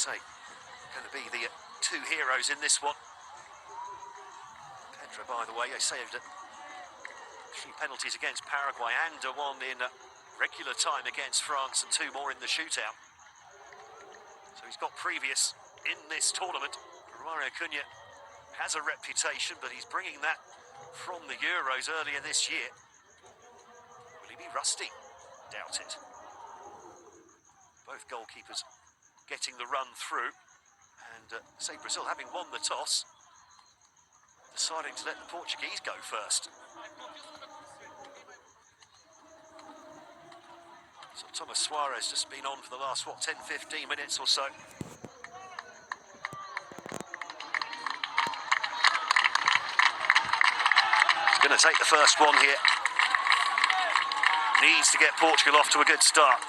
say, going to be the two heroes in this one. Pedro, by the way, they saved 3 penalties against Paraguay and one in regular time against France and 2 more in the shootout. So he's got previous in this tournament. Romario Cunha has a reputation, but he's bringing that from the Euros earlier this year. Will he be rusty? Doubt it. Both goalkeepers getting the run through, and say Brazil, having won the toss, deciding to let the Portuguese go first. So Thomas Suarez just been on for the last, 10-15 minutes or so. He's going to take the first one here. Needs to get Portugal off to a good start.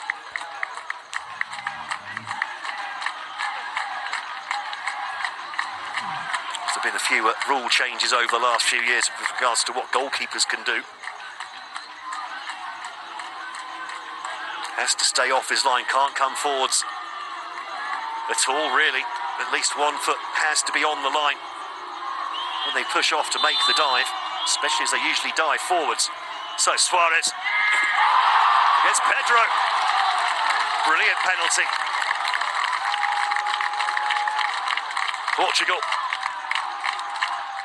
There's been a few rule changes over the last few years with regards to what goalkeepers can do. Has to stay off his line, can't come forwards at all, really. At least one foot has to be on the line when they push off to make the dive, especially as they usually dive forwards. So Suarez against Pedro. Brilliant penalty. Portugal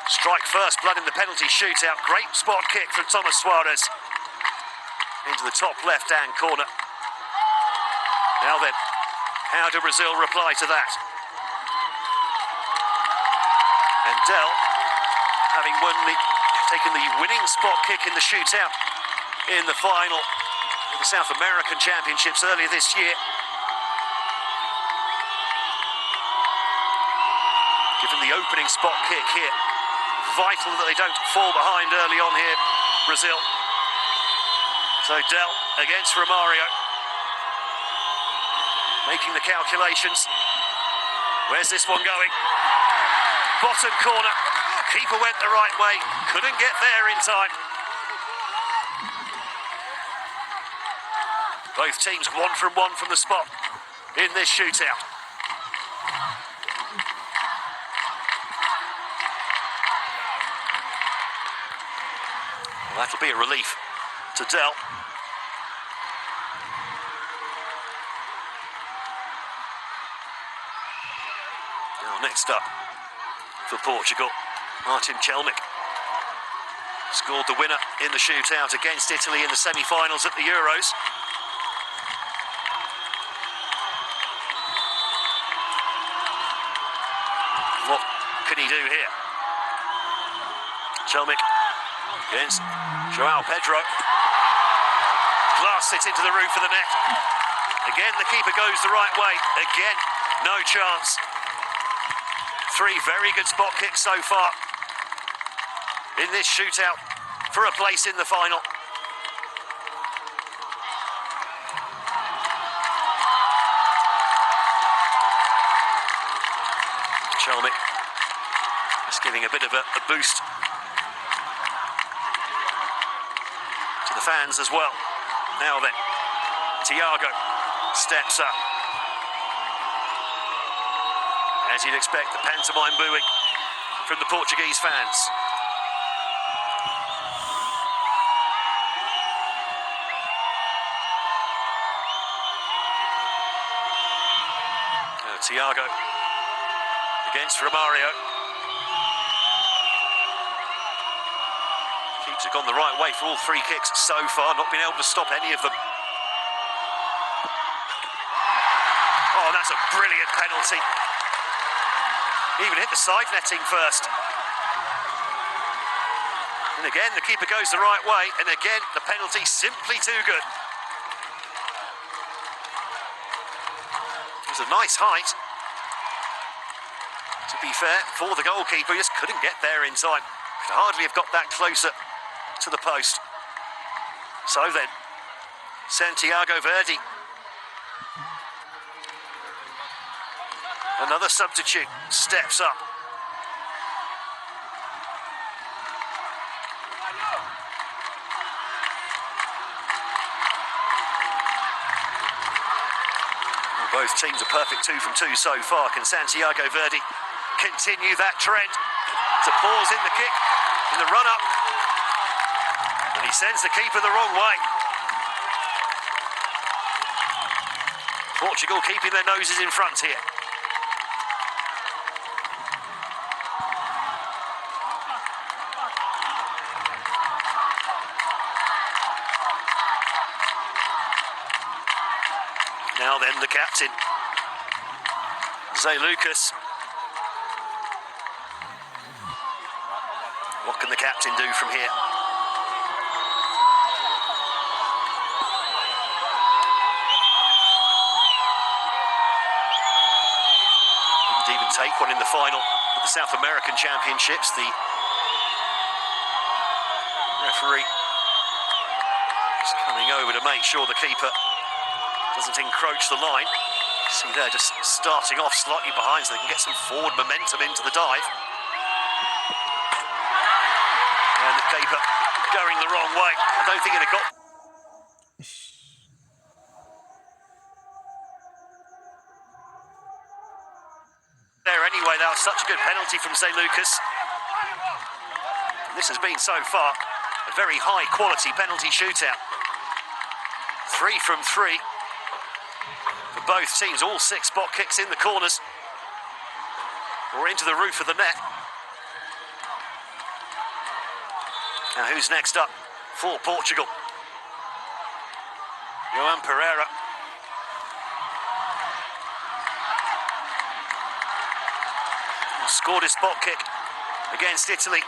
strike first blood in the penalty shootout. Great spot kick from Thomas Suarez into the top left-hand corner. Now then, how do Brazil reply to that? And Del, having taken the winning spot kick in the shootout in the final of the South American Championships earlier this year, given the opening spot kick here, vital that they don't fall behind early on here, Brazil. So Del against Romario, making the calculations. Where's this one going? Bottom corner. Keeper went the right way. Couldn't get there in time. Both teams 1 from 1 from the spot in this shootout. Well, that'll be a relief to Del. Next up for Portugal, Martin Chelmic scored the winner in the shootout against Italy in the semi-finals at the Euros. What can he do here? Chelmic against João Pedro. Blasts it into the roof of the net. Again, the keeper goes the right way. Again, no chance. 3 very good spot kicks so far in this shootout for a place in the final. Chelmic just giving a bit of a boost to the fans as well. Now then, Thiago steps up. As you'd expect, the pantomime booing from the Portuguese fans. Thiago against Romario. Keeps it gone the right way for all 3 kicks so far, not been able to stop any of them. Oh, that's a brilliant penalty. Even hit the side netting first. And again, the keeper goes the right way, and again, the penalty simply too good. It was a nice height, to be fair, for the goalkeeper. He just couldn't get there in time. Could hardly have got that closer to the post. So then, Santiago Verdi. Another substitute steps up. Both teams a perfect 2 from 2 so far. Can Santiago Verdi continue that trend? It's a pause in the kick, in the run-up. And he sends the keeper the wrong way. Portugal keeping their noses in front here. Now then, the captain, Zé Lucas. What can the captain do from here? Didn't even take one in the final of the South American Championships. The referee is coming over to make sure the keeper doesn't encroach the line. See there, just starting off slightly behind so they can get some forward momentum into the dive. And the keeper going the wrong way. I don't think it had got there anyway. That was such a good penalty from Zé Lucas. This has been so far a very high quality penalty shootout. 3 from 3. For both teams, all 6 spot kicks in the corners or into the roof of the net. Now who's next up for Portugal? João Pereira. Scored a spot kick against Italy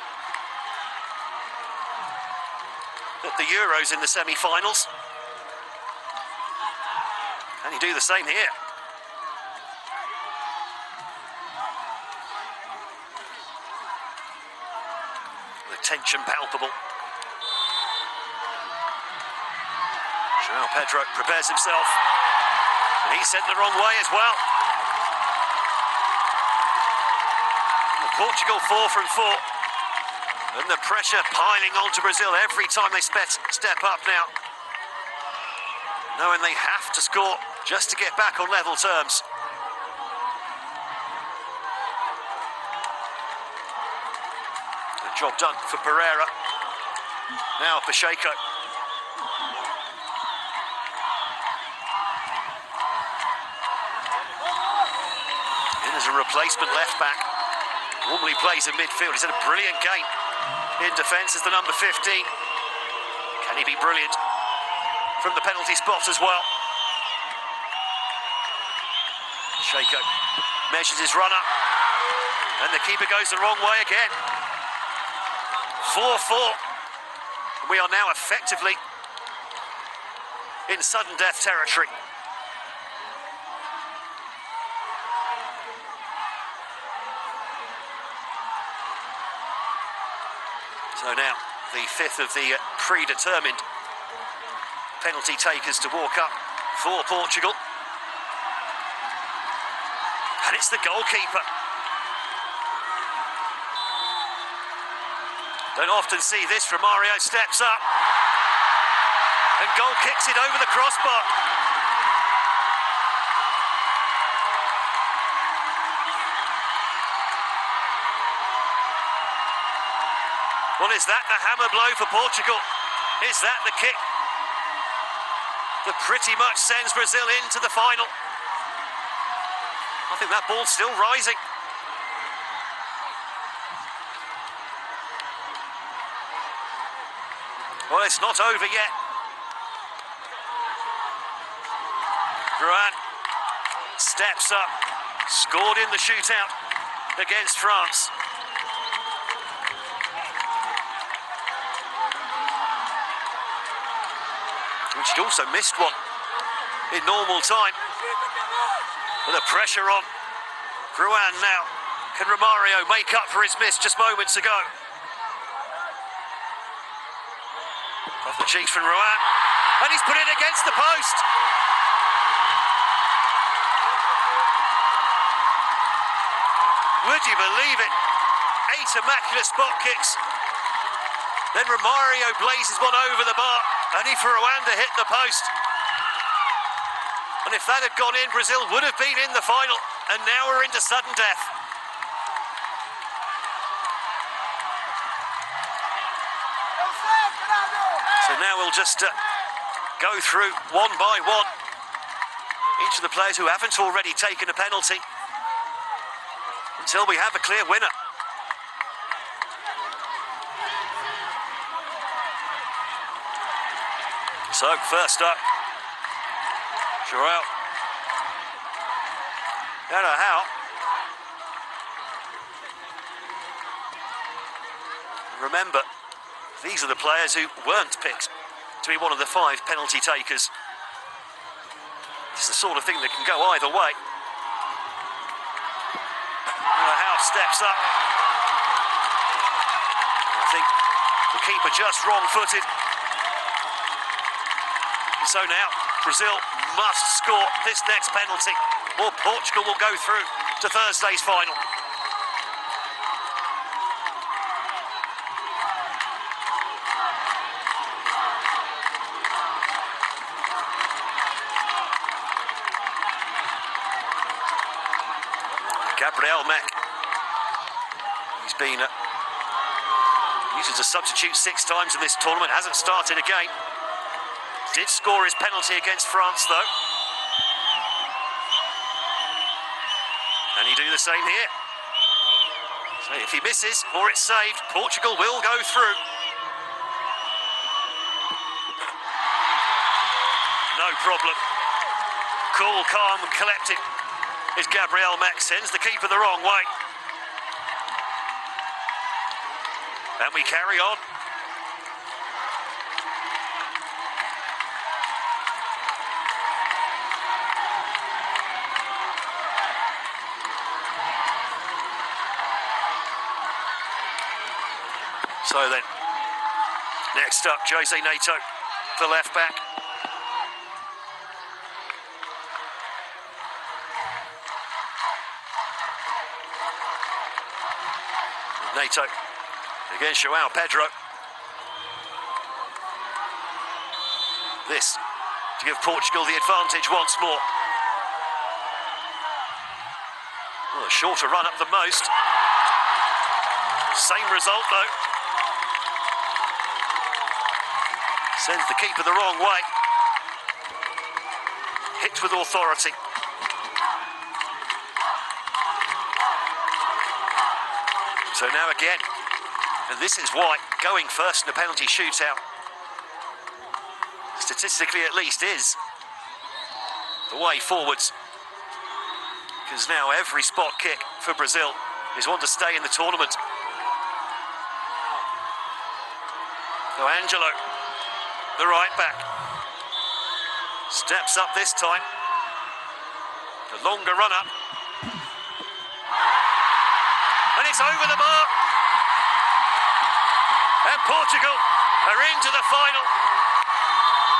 at the Euros in the semi-finals. Can he do the same here? The tension palpable. João Pedro prepares himself, and he's sent the wrong way as well. Portugal 4 from 4, and the pressure piling onto Brazil every time they step up now, knowing they have to score just to get back on level terms. The job done for Pereira. Now Pacheco. In as a replacement left back. Normally plays in midfield. He's had a brilliant game in defence as the number 15. Can he be brilliant from the penalty spot as well? Pacheco measures his run-up, and the keeper goes the wrong way again. 4-4. We are now effectively in sudden death territory. So now, the 5th of the predetermined penalty takers to walk up for Portugal. And it's the goalkeeper. Don't often see this. Romario steps up and goal kicks it over the crossbar. Well, is that the hammer blow for Portugal? Is that the kick that pretty much sends Brazil into the final? I think that ball's still rising. Well, it's not over yet. Ruan steps up, scored in the shootout against France. Which he'd also missed one in normal time. With the pressure on. Ruan now. Can Romario make up for his miss just moments ago? Off the cheeks from Ruan. And he's put it against the post. Would you believe it? 8 immaculate spot kicks. Then Romario blazes one over the bar. Only for Ruan to hit the post. And if that had gone in, Brazil would have been in the final. And now we're into sudden death. So now we'll just go through one by one each of the players who haven't already taken a penalty until we have a clear winner. So first up, Joel. Don't know how. Remember, these are the players who weren't picked to be one of the 5 penalty takers. It's the sort of thing that can go either way. How steps up. I think the keeper just wrong-footed. So now, Brazil must score this next penalty, or Portugal will go through to Thursday's final. Gabriel Mack. He's been used as a substitute 6 times in this tournament, hasn't started a game. Did score his penalty against France, though. And he do the same here. So if he misses or it's saved, Portugal will go through. No problem. Cool, calm and collected is Gabriel Mack. Sends the keeper the wrong way. And we carry on. So then, next up, Jose Neto, the left back. Neto against João Pedro. This to give Portugal the advantage once more. Well, a shorter run up than most. Same result though. Sends the keeper the wrong way. Hit with authority. So now again, and this is why going first in a penalty shootout, statistically at least, is the way forwards. Because now every spot kick for Brazil is one to stay in the tournament. So Angelo, the right back, steps up this time. The longer run up. And it's over the mark. And Portugal are into the final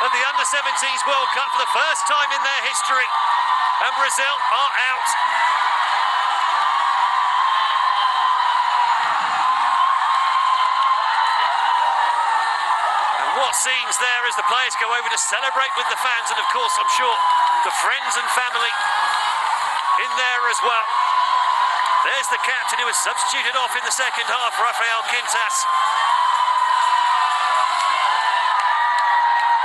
of the Under-17s World Cup for the first time in their history. And Brazil are out. And what scenes there as the players go over to celebrate with the fans, and of course, I'm sure, the friends and family in there as well. There's the captain who was substituted off in the second half, Rafael Quintas.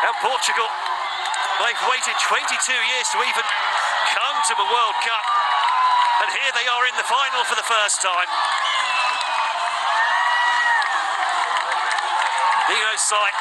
And Portugal, they've waited 22 years to even come to the World Cup. And here they are in the final for the first time. Dino's side